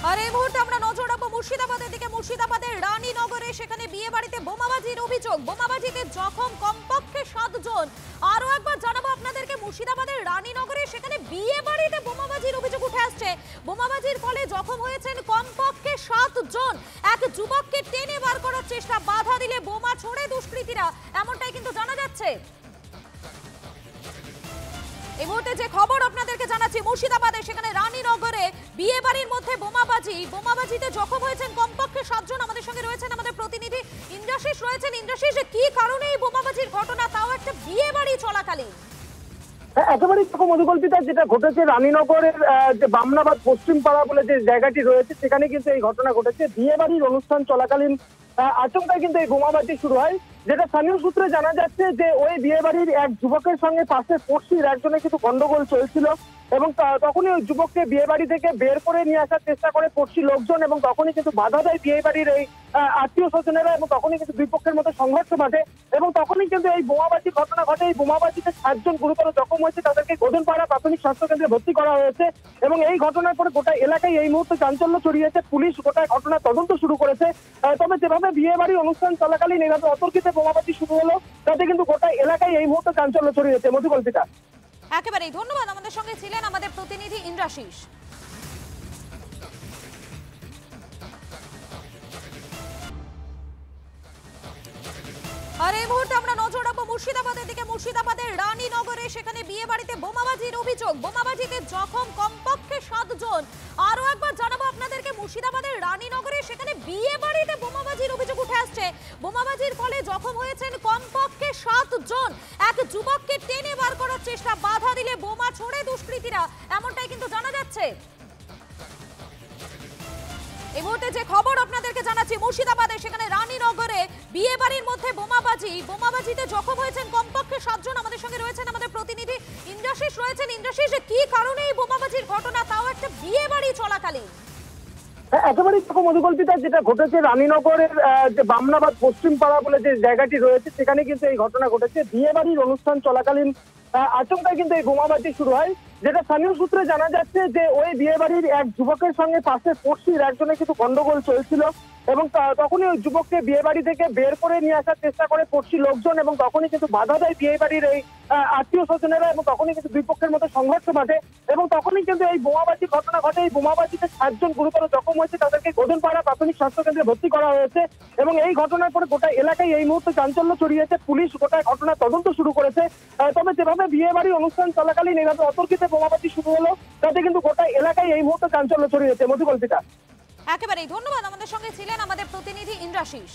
আর এই মুহূর্তে আমরা নজর রাখবো মুর্শিদাবাদের দিকে। মুর্শিদাবাদের রানীনগরে সেখানে বিয়ে বাড়িতে বোমাবাজির অভিযোগ, বোমাবাজিতে জখম কমপক্ষে 7 জন। আরো একবার জানাবো আপনাদেরকে, মুর্শিদাবাদের রানীনগরে সেখানে বিয়ে বাড়িতে বোমাবাজির অভিযোগ উঠে আসছে। বোমাবাজির ফলে জখম হয়েছেন কমপক্ষে 7 জন। এক যুবককে টেনে বার করার চেষ্টা, বাধা দিলে বোমা ছোড়ে দুষ্কৃতীরা, এমনটাই কিন্তু জানা যাচ্ছে। এই মুহূর্তে যে খবর আপনাদেরকে জানাচ্ছি, মুর্শিদাবাদে সেখানে রানীনগরে বিয়ে বাড়ির মধ্যে বোমাবাজিতে জখম হয়েছেন কমপক্ষে 7 জন। আমাদের সঙ্গে রয়েছেন আমাদের প্রতিনিধি ইন্দ্রাশিস রয়েছেন। ইন্দ্রাশিস, কি কারণে এই বোমাবাজির ঘটনা, তাও একটা বিয়ে বাড়ি চলাকালীন? একেবারেই মধুকল্পিতা, যেটা ঘটেছে রানীনগরের যে বামনাবাদ পশ্চিম পাড়া বলে যে জায়গাটি রয়েছে, সেখানে কিন্তু এই ঘটনা ঘটেছে। বিয়ে বাড়ির অনুষ্ঠান চলাকালীন আচমকায় কিন্তু এই বোমাবাজি শুরু হয়। যেটা স্থানীয় সূত্রে জানা যাচ্ছে যে ওই বিয়ে বাড়ির এক যুবকের সঙ্গে পাশে পড়শির একজনের কিন্তু গন্ডগোল চলছিল, এবং তখনই ওই যুবককে বিয়ে বাড়ি থেকে বের করে নিয়ে আসার চেষ্টা করে পড়শি লোকজন, এবং তখনই কিন্তু বাধা দেয় বিয়ে বাড়ির এই আত্মীয় স্বজনেরা, এবং তখনই কিন্তু দুই পক্ষের মধ্যে সংঘর্ষ ঘটে, এবং তখনই কিন্তু এই বোমাবাজির ঘটনা ঘটে। এই বোমাবাজিতে 7 জন গুরুতর জখম হয়েছে, তাদেরকে গোধনপাড়া প্রাথমিক স্বাস্থ্য কেন্দ্রে ভর্তি করা হয়েছে, এবং এই ঘটনার পরে গোটা এলাকায় এই মুহূর্তে চাঞ্চল্য ছড়িয়েছে। পুলিশ গোটা ঘটনা তদন্ত শুরু করেছে। তবে যেভাবে বিয়ে বাড়ির অনুষ্ঠান চলাকালীন এইভাবে অতর্কিতে বোমাবাজি শুরু হলো, তাতে কিন্তু গোটা এলাকায় এই মুহূর্তে চাঞ্চল্য ছড়িয়েছে। মধুকল্পিতা, একেবারেই ধন্যবাদ। আমাদের সঙ্গে ছিলেন আমাদের প্রতিনিধি ইন্দ্রাশিস। আর এই মুহূর্তে আমরা নজর রাখবো মুর্শিদাবাদের দিকে। মুর্শিদাবাদের রানীনগরে সেখানে বিয়ে বাড়িতে বোমাবাজির অভিযোগ, বোমাবাজিতে জখম কমপক্ষে 7 জন। আরো একবার জানাবো আপনাদেরকে, মুর্শিদাবাদের রানীনগরে সেখানে বিয়ে বাড়িতে বোমাবাজির অভিযোগ উঠে আসছে। বোমাবাজির ফলে জখম হয়েছেন কমপক্ষে 7 জন। এক যুবককে টেনে বার করার চেষ্টা, বাধা দিলে বোমা ছোড়ে দুষ্কৃতীরা, এমনটাই কিন্তু জানা যাচ্ছে। এই মুহূর্তে যে খবর আপনাদেরকে জানাচ্ছি, মুর্শিদাবাদে সেখানে রানীনগরে বিয়ে বাড়ির মধ্যে বোমাবাজিতে জখম হয়েছেন কমপক্ষে 7 জন। আমাদের সঙ্গে রয়েছেন আমাদের প্রতিনিধি ইন্দ্রাশিস রয়েছেন। ইন্দ্রাশিস, কি কারণে এই বোমাবাজির ঘটনা, তাও একটা বিয়ে বাড়ি চলাকালীন? একেবারেই মধুকল্পিতা, যেটা ঘটেছে রানীনগরের যে বামনাবাদ পশ্চিম পাড়া বলে যে জায়গাটি রয়েছে, সেখানে কিন্তু এই ঘটনা ঘটেছে। বিয়ে বাড়ির অনুষ্ঠান চলাকালীন আচমকায় কিন্তু এই বোমাবাজি শুরু হয়। যেটা স্থানীয় সূত্রে জানা যাচ্ছে যে ওই বিয়ে বাড়ির এক যুবকের সঙ্গে পাশে পড়শির একজনের কিন্তু গন্ডগোল চলছিল, এবং তখনই ওই যুবককে বিয়ে বাড়ি থেকে বের করে নিয়ে আসার চেষ্টা করে পড়শি লোকজন, এবং তখনই কিন্তু বাধা দেয় বিয়ে বাড়ির এই আত্মীয় স্বজনেরা, এবং তখনই কিন্তু দুই পক্ষের মধ্যে সংঘর্ষ ঘটে, এবং তখনই কিন্তু এই বোমাবাজির ঘটনা ঘটে। এই বোমাবাজিতে 7 জন গুরুতর জখম হয়েছে, তাদেরকে গোধনপাড়া প্রাথমিক স্বাস্থ্য কেন্দ্রে ভর্তি করা হয়েছে, এবং এই ঘটনার পরে গোটা এলাকায় এই মুহূর্তে চাঞ্চল্য ছড়িয়েছে। পুলিশ গোটা ঘটনা তদন্ত শুরু করেছে। তবে যেভাবে বিয়ে বাড়ির অনুষ্ঠান চলাকালীন এইভাবে অতর্কিতে বোমাবাজি শুরু হলো, তাতে কিন্তু গোটা এলাকায় এই মুহূর্তে চাঞ্চল্য ছড়িয়েছে। মধুকল্পিতা, একেবারেই ধন্যবাদ। আমাদের সঙ্গে ছিলেন আমাদের প্রতিনিধি ইন্দ্রাশিস।